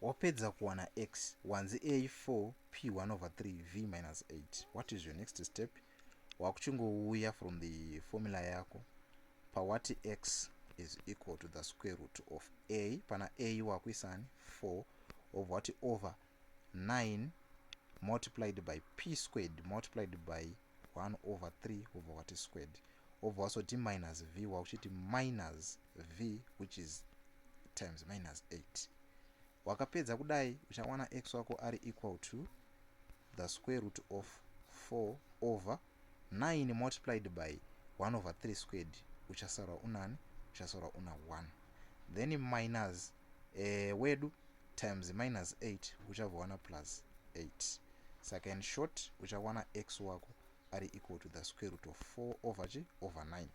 wapedza kuwana x wanzi a4 p1 over 3 v minus 8. What is your next step? Wakuchingouya from the formula yako pawati x is equal to the square root of a, pana a wakuisani 4 over what, over 9 multiplied by p squared multiplied by 1 over 3 over what is squared over also t minus v wakuchiti minus v which is times minus 8. Wakapedza kudai uchawana x wako ari equal to the square root of 4 over 9 multiplied by 1 over 3 squared uchasara unani, uchasara una 1, then minus wedu times minus 8 uchawana plus 8. Saka in short uchawana x wako ari equal to the square root of 4 over g over 9.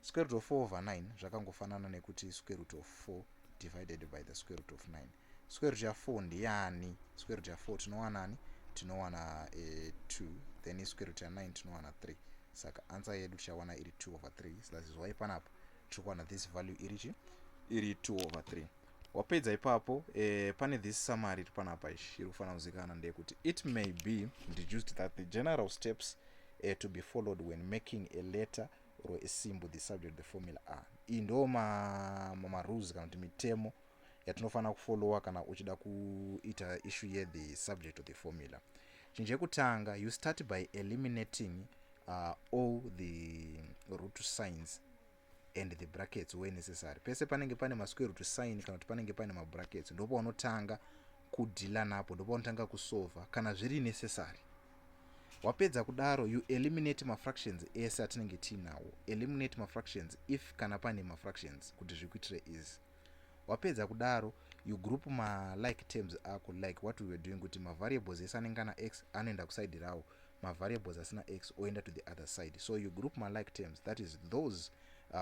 Square root of 4 over 9 zvakangofanana nekuti square root of 4 divided by the square root of 9. Square root ya 4 ndiyani? Square root ya 4 tinowanani? Tinowana 2, then square root ya 9 tinowana 3. Saka answer yedu tichawana iri 2 over 3. So that is why panapo tikuwana this value iri 2 over 3. Wapedza ipapo pane this summary panapa ishi irikufana kuzikana ndekuti it may be deduced that the general steps to be followed when making a letter or a symbol the subject of the formula are. Iyi ndo ma rules kana kuti mitemo yatinofana kufollowa kana uchida kuita issue ye the subject of the formula. Chinhu chekutanga, you start by eliminating all the root signs and the brackets where necessary. Pese panenge pane ma square root sign kana kuti panenge pane ma brackets ndipo unotanga kudila napo, ndipo unotanga kusolva kana zviri necessary. Wapedza kudaro you eliminate ma fractions ese atinenge tinawo. Eliminate ma fractions if kana pane ma fractions kuti zvikuitire easy. Wapedza kudaro you group ma like terms ako, like what we were doing kuti ma variables ese anenge ana x anoenda kuside rawo, ma variables asina x oenda to the other side. So you group my like terms, that is those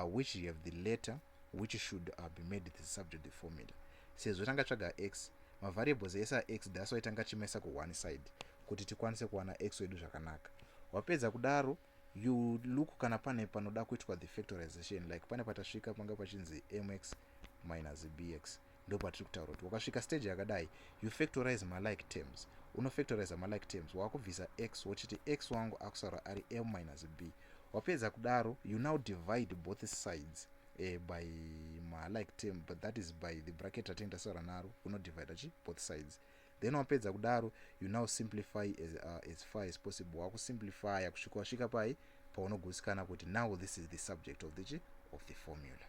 which you have the letter which should be made the subject of the formula. Sezvo tanga tsvaga x, ma variables ese a x that's why tanga chimesa ku one side kuti tikwanise kuwana x wedu zvakanaka. Wapedza kudaro you look kana pane panoda kuitwa the factorization, like pane patasvika panga pachinzi mx minus bx, ndo patiri kutaura kuti wakasvika stage yakadai you factorize my like terms. Uno factorize my like terms wakubvisa x wochiti x wangu akusara ari m minus b. Wapedza kudaro you now divide both sides by my like term, but that is by the bracket atenda sara naro uno divide both sides. Then wapedza kudaro you now simplify as far as possible. Wakusimplify kusvika pai paunogusikana kuti now this is the subject of the formula.